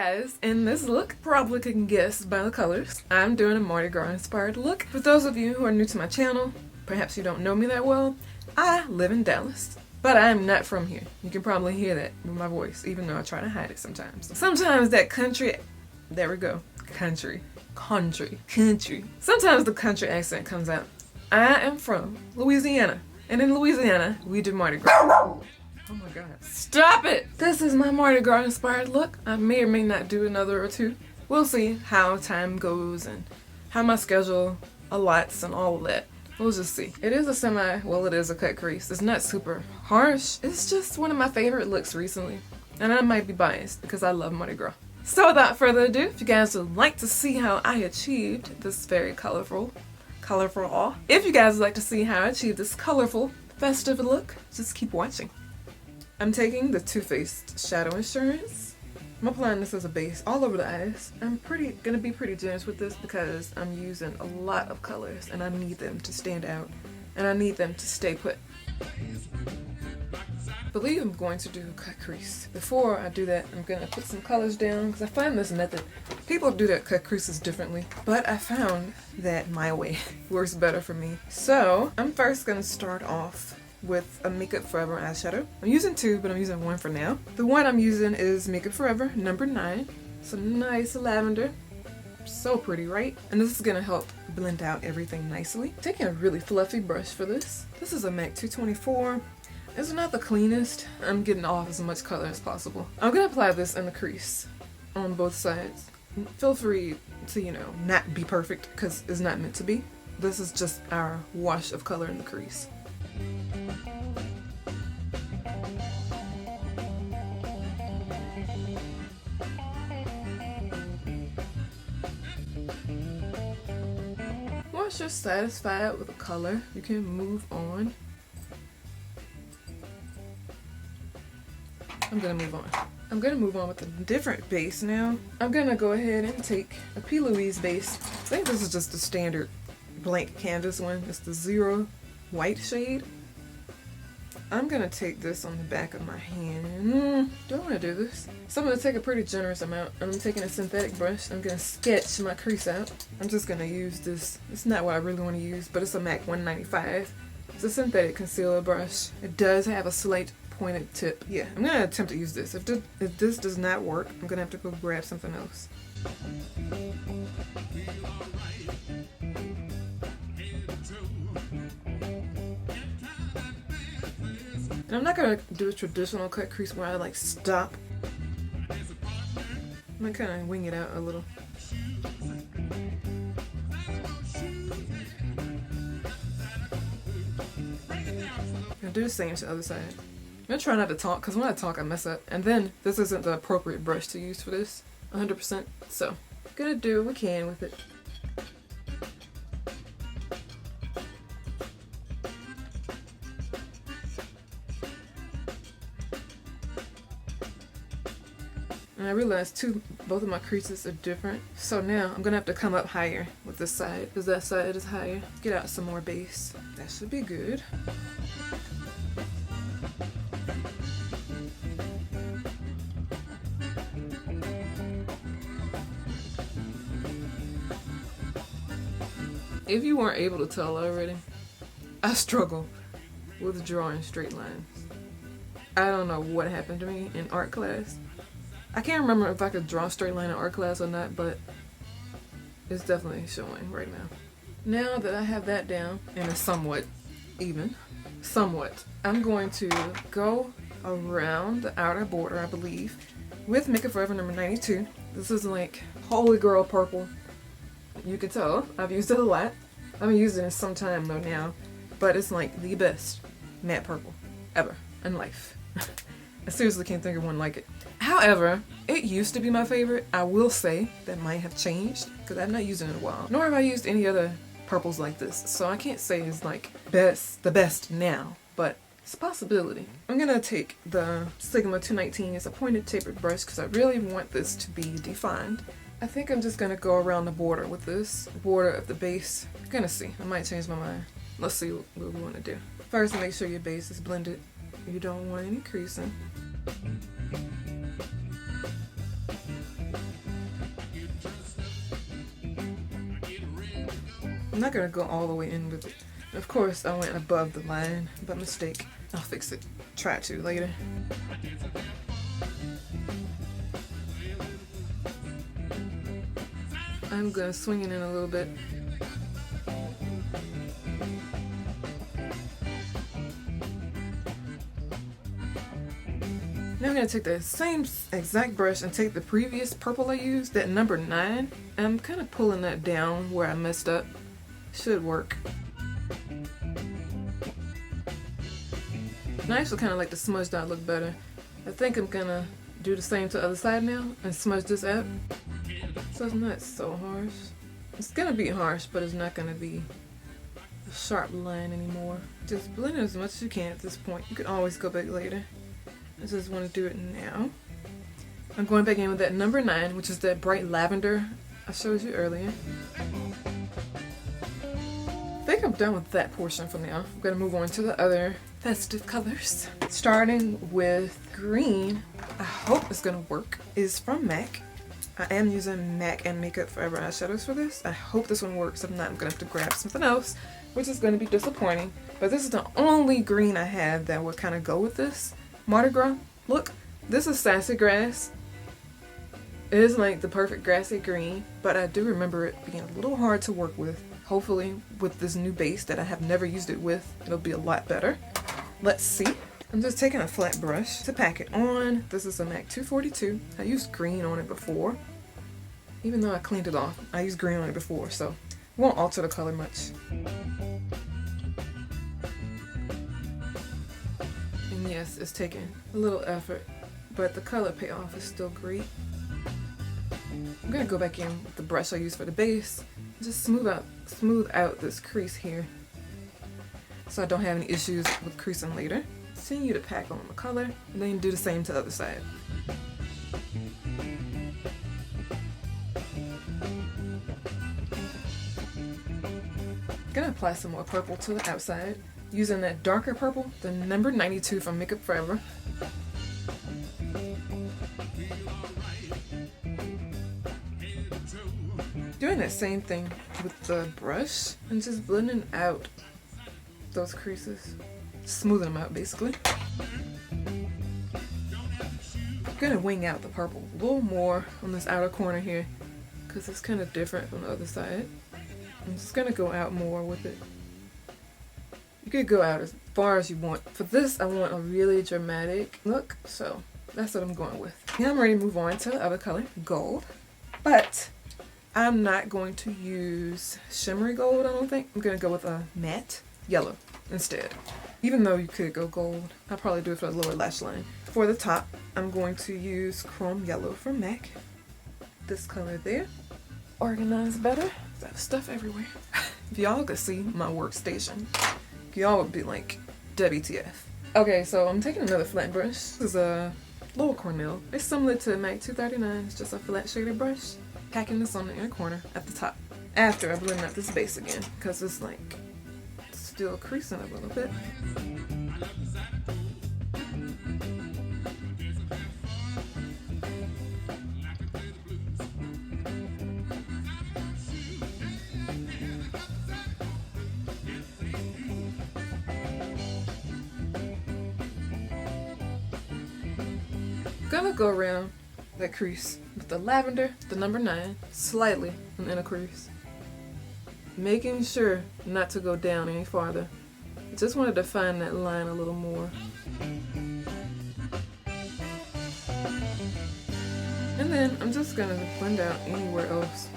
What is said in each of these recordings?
guys, in this look, probably can guess by the colors, I'm doing a Mardi Gras inspired look. For those of you who are new to my channel, perhaps you don't know me that well, I live in Dallas. But I am not from here. You can probably hear that with my voice, even though I try to hide it sometimes. Sometimes that country, there we go, country. Sometimes the country accent comes out. I am from Louisiana, and in Louisiana, we do Mardi Gras. Oh my god. Stop it! This is my Mardi Gras inspired look. I may or may not do another or two. We'll see how time goes and how my schedule allots and all of that. We'll just see. It is a cut crease. It's not super harsh. It's just one of my favorite looks recently. And I might be biased because I love Mardi Gras. So without further ado, if you guys would like to see how I achieved this very colorful, if you guys would like to see how I achieved this colorful, festive look, just keep watching. I'm taking the Too Faced Shadow Insurance. I'm applying this as a base all over the eyes. I'm gonna be pretty generous with this because I'm using a lot of colors and I need them to stand out and I need them to stay put. I believe I'm going to do a cut crease. Before I do that, I'm gonna put some colors down because I find this method, people do their cut creases differently, but I found that my way works better for me. So I'm first gonna start off with a Makeup Forever eyeshadow. I'm using two, but I'm using one for now. The one I'm using is Makeup Forever number 9. Some nice lavender. So pretty, right? And this is gonna help blend out everything nicely. Taking a really fluffy brush for this. This is a MAC 224. It's not the cleanest. I'm getting off as much color as possible. I'm gonna apply this in the crease on both sides. Feel free to, not be perfect because it's not meant to be. This is just our wash of color in the crease. Once you're satisfied with the color, you can move on. I'm gonna move on with a different base now. I'm gonna go ahead and take a P. Louise base. I think this is just the standard blank Candace one. It's the 0 white shade. I'm gonna take this on the back of my hand. Do I want to do this? So I'm gonna take a pretty generous amount. I'm taking a synthetic brush. I'm gonna sketch my crease out. I'm just gonna use this. It's not what I really want to use, but it's a MAC 195. It's a synthetic concealer brush. It does have a slight pointed tip. Yeah, I'm gonna attempt to use this. If this does not work, I'm gonna have to go grab something else. And I'm not gonna do a traditional cut crease where I like stop. I'm gonna kind of wing it out a little. I'll do the same to the other side. I'm gonna try not to talk because when I talk I mess up. And then this isn't the appropriate brush to use for this, 100%. So I'm gonna do what we can with it. And I realized both of my creases are different. So now I'm gonna have to come up higher with this side because that side is higher. Get out some more base. That should be good. If you weren't able to tell already, I struggle with drawing straight lines. I don't know what happened to me in art class. I can't remember if I could draw a straight line in art class or not, but it's definitely showing right now. Now that I have that down and it's somewhat even, I'm going to go around the outer border, I believe, with Makeup Forever number 92. This is like holy girl purple. You can tell I've used it a lot. I've been using it some time though now, but it's like the best matte purple ever in life. I seriously can't think of one like it. However, it used to be my favorite. I will say that might have changed because I've not used it in a while. Nor have I used any other purples like this, so I can't say it's like the best now, but it's a possibility. I'm gonna take the Sigma 219 as a pointed tapered brush because I really want this to be defined. I think I'm just gonna go around the border with this border of the base. I'm gonna see. I might change my mind. Let's see what we want to do. First, make sure your base is blended. You don't want any creasing. I'm not gonna go all the way in with it. Of course, I went above the line by mistake. I'll fix it. Try to later. I'm gonna swing it in a little bit. Now I'm going to take the same exact brush and take the previous purple I used, that number 9. I'm kind of pulling that down where I messed up. Should work. And I actually kind of like the smudged out look better. I think I'm going to do the same to the other side now and smudge this out. So it's not so harsh. It's going to be harsh, but it's not going to be a sharp line anymore. Just blend it as much as you can at this point. You can always go back later. I just want to do it now. I'm going back in with that number 9, which is that bright lavender I showed you earlier. I think I'm done with that portion for now. I'm going to move on to the other festive colors. Starting with green, I hope it's going to work, is from MAC. I am using MAC and Makeup Forever eyeshadows for this. I hope this one works. If not, I'm going to have to grab something else, which is going to be disappointing. But this is the only green I have that would kind of go with this Mardi Gras look. This is Sassy Grass. It is like the perfect grassy green, but I do remember it being a little hard to work with. Hopefully with this new base that I have never used it with, it'll be a lot better. Let's see. I'm just taking a flat brush to pack it on. This is a MAC 242. I used green on it before. Even though I cleaned it off, I used green on it before, so it won't alter the color much. And yes, it's taking a little effort, but the color payoff is still great. I'm gonna go back in with the brush I used for the base, just smooth out this crease here, so I don't have any issues with creasing later. Continue to pack on the color, and then do the same to the other side. I'm gonna apply some more purple to the outside, using that darker purple, the number 92 from Makeup Forever. Doing that same thing with the brush and just blending out those creases, smoothing them out basically. I'm gonna wing out the purple a little more on this outer corner here because it's kind of different from the other side. I'm just gonna go out more with it. You could go out as far as you want. For this, I want a really dramatic look, so that's what I'm going with. Now I'm ready to move on to the other color, gold. But I'm not going to use shimmery gold, I don't think. I'm going to go with a matte yellow instead. Even though you could go gold, I'll probably do it for the lower lash line. For the top, I'm going to use chrome yellow from MAC. This color there. Organized better. I have stuff everywhere. If y'all could see my workstation, y'all would be like, WTF. Okay, so I'm taking another flat brush. This is a Lower Cornell. It's similar to MAC 239. It's just a flat shaded brush. Packing this on the inner corner at the top. After I blend out this base again, because it's like still creasing a little bit. Gonna go around that crease with the lavender, the number 9, slightly in the inner crease. Making sure not to go down any farther. Just want to define that line a little more. And then I'm just gonna blend out anywhere else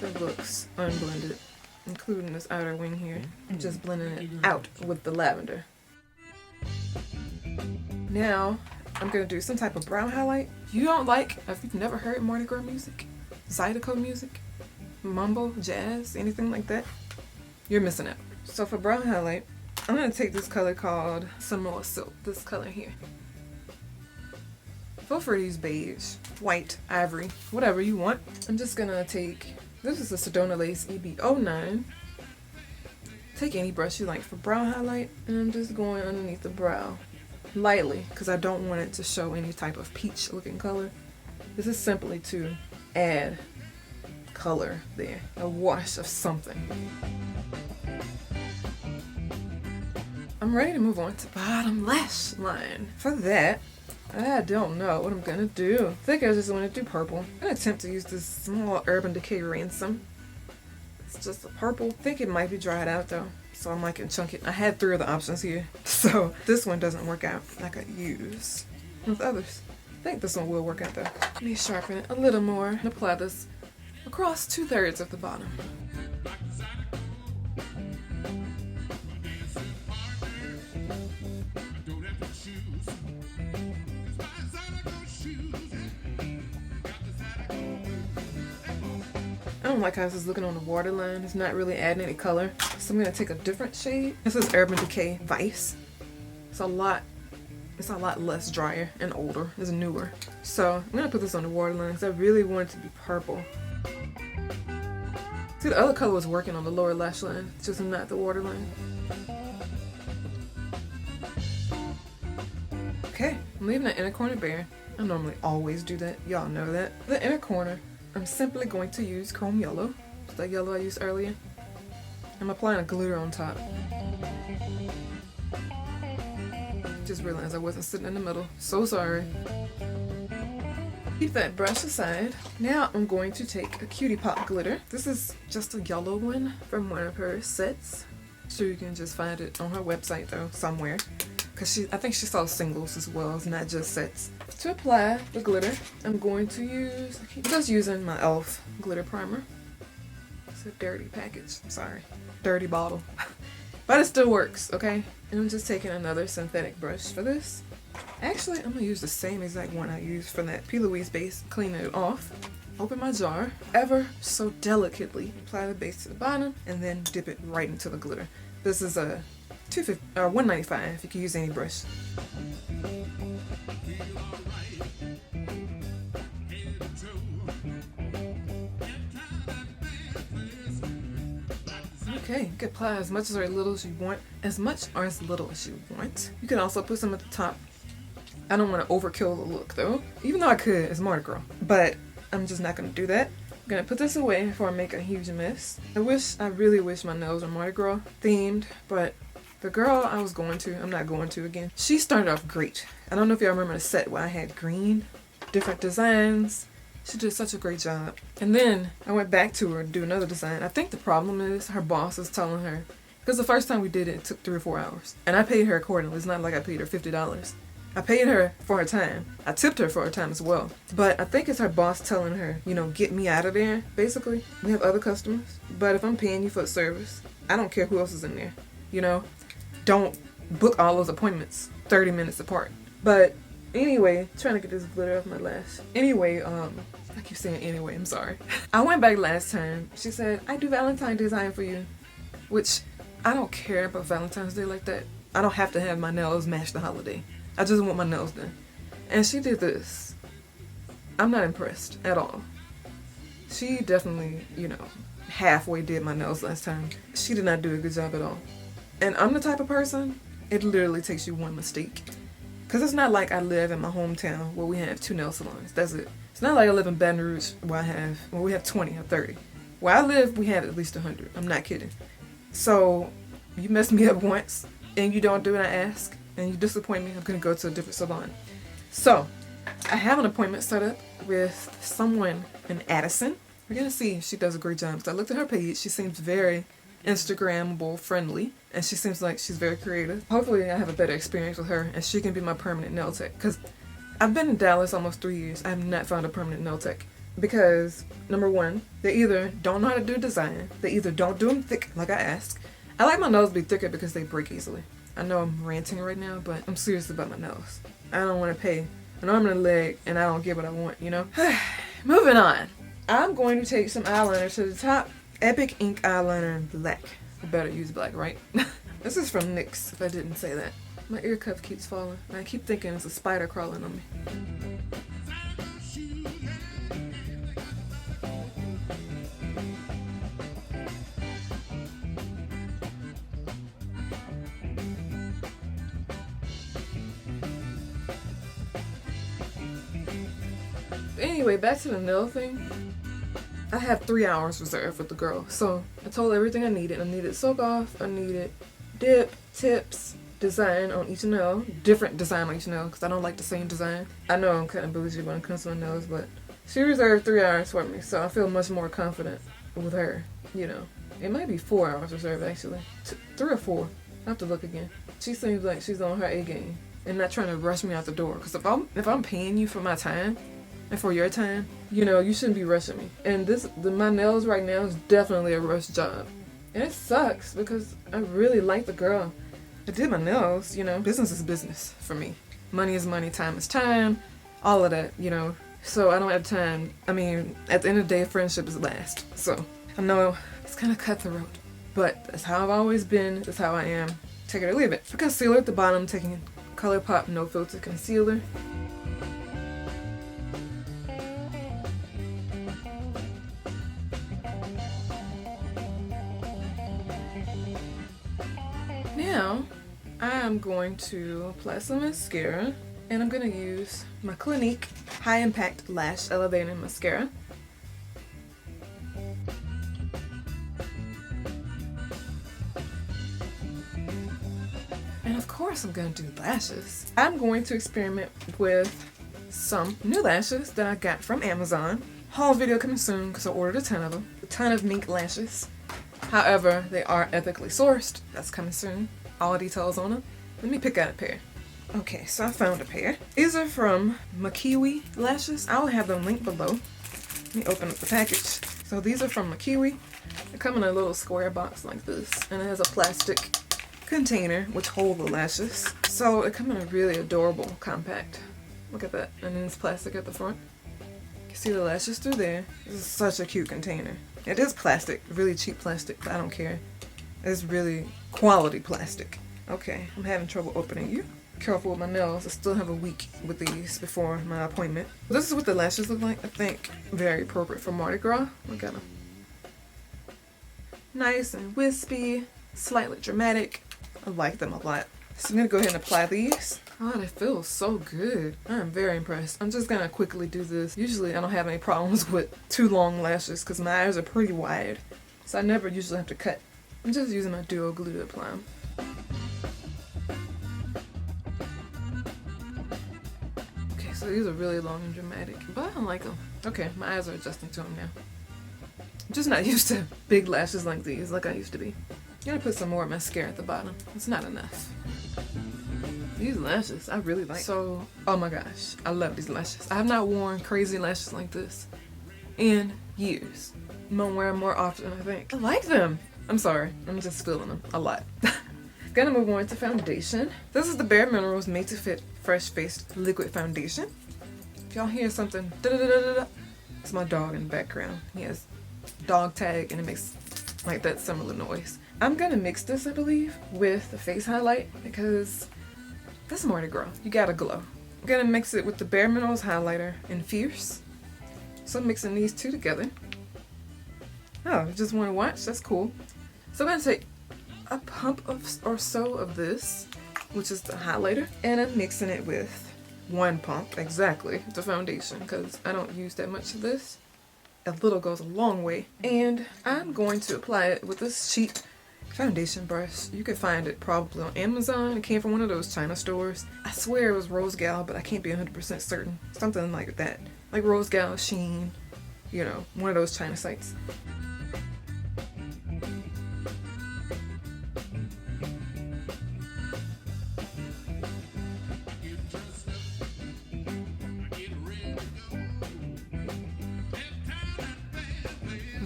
that looks unblended, including this outer wing here. I'm just blending it out with the lavender. Now I'm gonna do some type of brown highlight. You don't like, if you've never heard Mardi Gras music, Zydeco music, Mambo, jazz, anything like that, you're missing out. So for brown highlight, I'm gonna take this color called Samoa Silk, this color here. Feel free to use beige, white, ivory, whatever you want. I'm just gonna take, this is a Sedona Lace EB09. Take any brush you like for brown highlight, and I'm just going underneath the brow. Lightly, because I don't want it to show any type of peach looking color. This is simply to add color there, a wash of something. I'm ready to move on to bottom lash line. For that, I don't know what I'm gonna do. I think I just want to do purple. I'm gonna attempt to use this small Urban Decay Ransom. It's just a purple. I think it might be dried out though, so I might can chunk it. I had 3 other options here, so this one doesn't work out like I use with others. I think this one will work out though. Let me sharpen it a little more and apply this across 2/3 of the bottom. I don't like how this is looking on the waterline. It's not really adding any color. So I'm gonna take a different shade. This is Urban Decay Vice. It's a lot less drier and older. It's newer. So I'm gonna put this on the waterline because I really want it to be purple. See, the other color was working on the lower lash line, just not the waterline. Okay, I'm leaving the inner corner bare. I normally always do that. Y'all know that. The inner corner, I'm simply going to use Chrome Yellow. It's that yellow I used earlier. I'm applying a glitter on top. Just realized I wasn't sitting in the middle. So sorry. Keep that brush aside. Now I'm going to take a Cutie Pop glitter. This is just a yellow one from one of her sets. So you can just find it on her website though, somewhere. Because I think she sells singles as well, it's not just sets. To apply the glitter, I'm going to use, I'm just using my e.l.f. glitter primer. It's a dirty package, I'm sorry. Dirty bottle. But it still works, okay? And I'm just taking another synthetic brush for this. Actually, I'm gonna use the same exact one I used for that P. Louise base, cleaning it off. Open my jar, ever so delicately apply the base to the bottom, and then dip it right into the glitter. This is a $195 you can use any brush. Okay, you can apply as much or as little as you want. As much or as little as you want. You can also put some at the top. I don't want to overkill the look though. Even though I could, it's Mardi Gras. But I'm just not going to do that. I'm going to put this away before I make a huge mess. I really wish my nails were Mardi Gras themed, but the girl I was going to, I'm not going to again. She started off great. I don't know if y'all remember the set where I had green, different designs. She did such a great job. And then I went back to her to do another design. I think the problem is her boss is telling her, because the first time we did it, it took 3 or 4 hours. And I paid her accordingly. It's not like I paid her $50. I paid her for her time. I tipped her for her time as well. But I think it's her boss telling her, you know, get me out of there, basically. We have other customers. But if I'm paying you for a service, I don't care who else is in there. You know, don't book all those appointments 30 minutes apart. But anyway, trying to get this glitter off my lash. Anyway, I keep saying anyway, I'm sorry. I went back last time. She said, I do Valentine's design for you. Which, I don't care about Valentine's Day like that. I don't have to have my nails match the holiday. I just want my nails done. And she did this. I'm not impressed at all. She definitely, you know, halfway did my nails last time. She did not do a good job at all. And I'm the type of person, it literally takes you one mistake. Because it's not like I live in my hometown where we have 2 nail salons. That's it. It's not like I live in Baton Rouge where we have 20 or 30. Where I live, we have at least 100. I'm not kidding. So, you mess me up once, and you don't do what I ask, and you disappoint me, I'm going to go to a different salon. So, I have an appointment set up with someone in Addison. We're going to see if she does a great job. So I looked at her page. She seems very Instagrammable friendly, and she seems like she's very creative. Hopefully I have a better experience with her and she can be my permanent nail tech, because I've been in Dallas almost 3 years. I have not found a permanent nail tech because, number one, they either don't know how to do design, they either don't do them thick like I ask. I like my nails to be thicker because they break easily. I know I'm ranting right now, but I'm serious about my nails. I don't want to pay an arm and a leg and I don't get what I want, you know? Moving on. I'm going to take some eyeliner to the top. Epic Ink Eyeliner in black. I better use black, right? This is from NYX, if I didn't say that. My ear cuff keeps falling. I keep thinking it's a spider crawling on me. Anyway, back to the nail thing. I have 3 hours reserved with the girl, so I told her everything I needed. I needed soak off, I needed dip, tips, design on each nail, different design on each nail, because I don't like the same design. I know I'm kind of bougie when it comes to my nails, but she reserved 3 hours for me, so I feel much more confident with her, you know. It might be 4 hours reserved, actually. 3 or 4. I have to look again. She seems like she's on her A game and not trying to rush me out the door, because if I'm paying you for my time and for your time, you know, you shouldn't be rushing me. And my nails right now is definitely a rush job. And it sucks because I really like the girl. I did my nails, you know. Business is business for me. Money is money, time is time, all of that, you know. So I don't have time. I mean, at the end of the day, friendship is last. So I know it's kind of cutthroat, but that's how I've always been. That's how I am. Take it or leave it. For concealer at the bottom, taking ColourPop No Filter Concealer. Now, I'm going to apply some mascara, and I'm going to use my Clinique High Impact Lash Elevating Mascara. And of course I'm going to do lashes. I'm going to experiment with some new lashes that I got from Amazon. Haul video coming soon because I ordered a ton of them. A ton of mink lashes. However, they are ethically sourced. That's coming soon. All details on them. Let me pick out a pair. Okay, so I found a pair. These are from Makiwi lashes. I'll have them linked below. Let me open up the package. So these are from Makiwi. They come in a little square box like this, and it has a plastic container which hold the lashes. So it comes in a really adorable compact. Look at that. And then it's plastic at the front. You can see the lashes through there. This is such a cute container. It is plastic, really cheap plastic, but I don't care. It's really quality plastic. Okay, I'm having trouble opening you. Careful with my nails. I still have a week with these before my appointment. This is what the lashes look like. I think very appropriate for Mardi Gras. Look at them. Nice and wispy, slightly dramatic. I like them a lot. So I'm gonna go ahead and apply these. Oh, they feel so good. I'm very impressed. I'm just gonna quickly do this. Usually I don't have any problems with too long lashes because my eyes are pretty wide. So I never usually have to cut. I'm just using my duo glue to apply them. Okay, so these are really long and dramatic, but I don't like them. Okay, my eyes are adjusting to them now. I'm just not used to big lashes like these, like I used to be. I'm gonna put some more mascara at the bottom. It's not enough. These lashes, I really like. So, oh my gosh, I love these lashes. I have not worn crazy lashes like this in years. I'm gonna wear them more often, I think. I like them. I'm sorry, I'm just feeling them a lot. Gonna move on to foundation. This is the Bare Minerals Made to Fit Fresh Faced Liquid Foundation. If y'all hear something, it's my dog in the background. He has dog tag and it makes like that similar noise. I'm gonna mix this, I believe, with the face highlight because that's Mardi Gras. You gotta glow. I'm gonna mix it with the Bare Minerals highlighter in Fierce. So I'm mixing these two together. Oh, you just want to watch? That's cool. So I'm gonna take a pump or so of this, which is the highlighter, and I'm mixing it with 1 pump, exactly, the foundation, because I don't use that much of this. A little goes a long way. And I'm going to apply it with this cheap foundation brush. You could find it probably on Amazon. It came from one of those China stores. I swear it was Rose Gal, but I can't be 100% certain. Something like that. Like Rose Gal, Shein, you know, one of those China sites.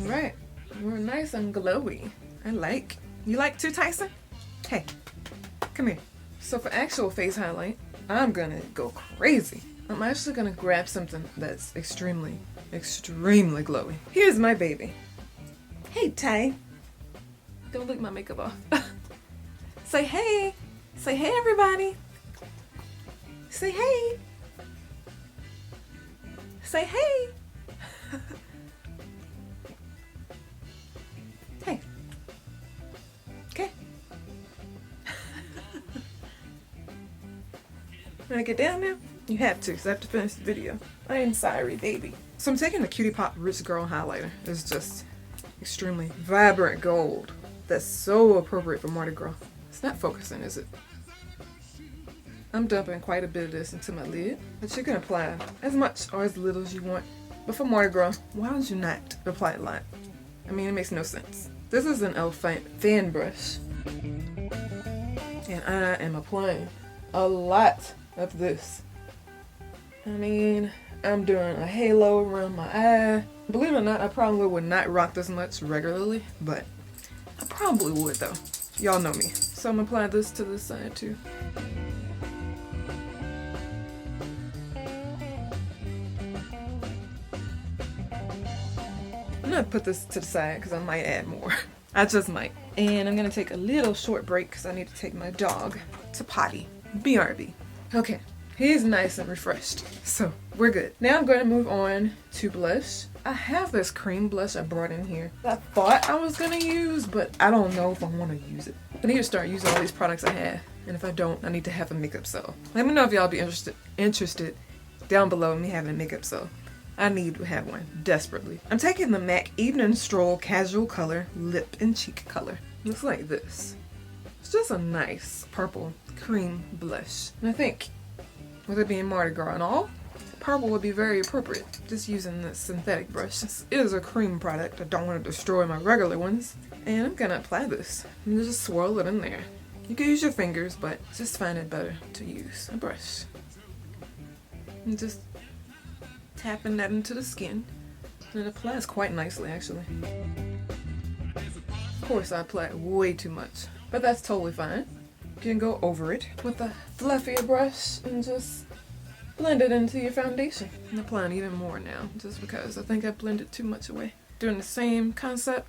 Alright, we're nice and glowy. I like. You like too, Tyson? Hey, come here. So for actual face highlight, I'm gonna go crazy. I'm actually gonna grab something that's extremely, extremely glowy. Here's my baby. Hey, Ty. Don't lick my makeup off. Say hey. Say hey, everybody. Say hey. Say hey. Hey. Okay. Wanna get down now? You have to, because I have to finish the video. I am sorry, baby. So I'm taking the Cutie Pop Rich Girl highlighter. It's just extremely vibrant gold. That's so appropriate for Mardi Gras. It's not focusing, is it? I'm dumping quite a bit of this into my lid, but you can apply as much or as little as you want. But for Mardi Gras, why would you not apply a lot? I mean, it makes no sense. This is an elf fan brush, and I am applying a lot of this. I mean, I'm doing a halo around my eye. Believe it or not, I probably would not rock this much regularly, but I probably would though. Y'all know me. So I'm gonna apply this to this side too. I'm gonna put this to the side because I might add more. I just might. And I'm gonna take a little short break because I need to take my dog to potty. BRB. Okay, he's nice and refreshed, so we're good. Now I'm gonna move on to blush. I have this cream blush I brought in here that I thought I was gonna use, but I don't know if I want to use it. I need to start using all these products I have, and if I don't, I need to have a makeup sale. Let me know if y'all be interested down below in me having a makeup sale. I need to have one desperately. I'm taking the MAC Evening Stroll Casual Color Lip and Cheek Color. Looks like this. It's just a nice purple cream blush, and I think with it being Mardi Gras and all, purple would be very appropriate. Just using this synthetic brush. This is a cream product. I don't want to destroy my regular ones. And I'm gonna apply this. And just swirl it in there. You can use your fingers, but just find it better to use a brush. And just tapping that into the skin. And it applies quite nicely, actually. Of course, I apply way too much, but that's totally fine. You can go over it with a fluffier brush and just blend it into your foundation. I'm applying even more now, just because I think I blended too much away. Doing the same concept,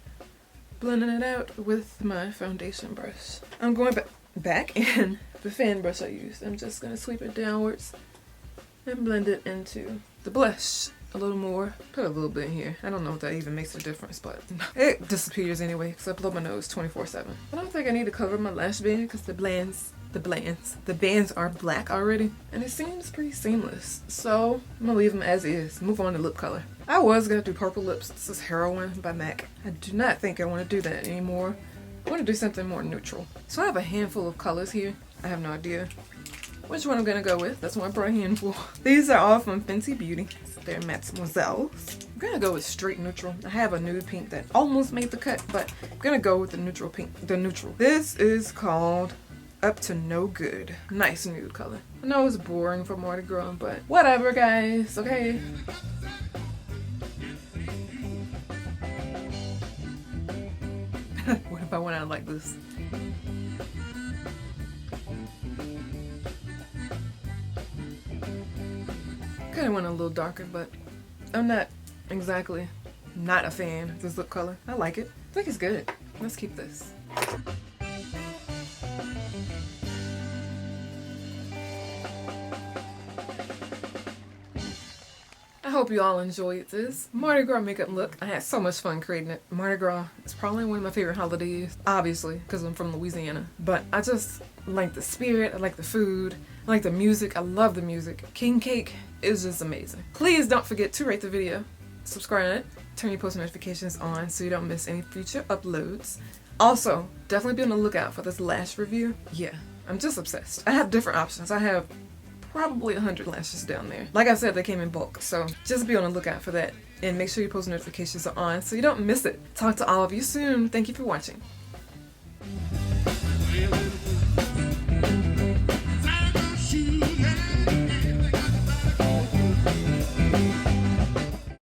blending it out with my foundation brush. I'm going back in the fan brush I used. I'm just going to sweep it downwards and blend it into the blush a little more. Put a little bit in here. I don't know if that even makes a difference, but it disappears anyway because I blow my nose 24/7. I don't think I need to cover my lash band because the bands are black already, and it seems pretty seamless. So I'm gonna leave them as is. Move on to lip color. I was gonna do purple lips. This is Heroin by MAC. I do not think I want to do that anymore. I want to do something more neutral. So I have a handful of colors here. I have no idea which one I'm gonna go with. That's why I brought a handful. These are all from Fenty Beauty. They're Mademoiselles. I'm gonna go with straight neutral. I have a nude pink that almost made the cut, but I'm gonna go with the neutral pink. The neutral. This is called Up to No Good. Nice nude color. I know it's boring for Mardi Gras, but whatever, guys. Okay. What if I went out like this? Kind of went a little darker, but I'm not exactly not a fan of this lip color. I like it. I think it's good. Let's keep this. I hope you all enjoyed this Mardi Gras makeup look. I had so much fun creating it. Mardi Gras is probably one of my favorite holidays, obviously, because I'm from Louisiana. But I just like the spirit, I like the food, I like the music, I love the music. King Cake is just amazing. Please don't forget to rate the video, subscribe, turn your post notifications on so you don't miss any future uploads. Also, definitely be on the lookout for this lash review. Yeah, I'm just obsessed. I have different options. I have probably 100 lashes down there. Like I said, they came in bulk, so just be on the lookout for that. And make sure your post notifications are on so you don't miss it. Talk to all of you soon. Thank you for watching.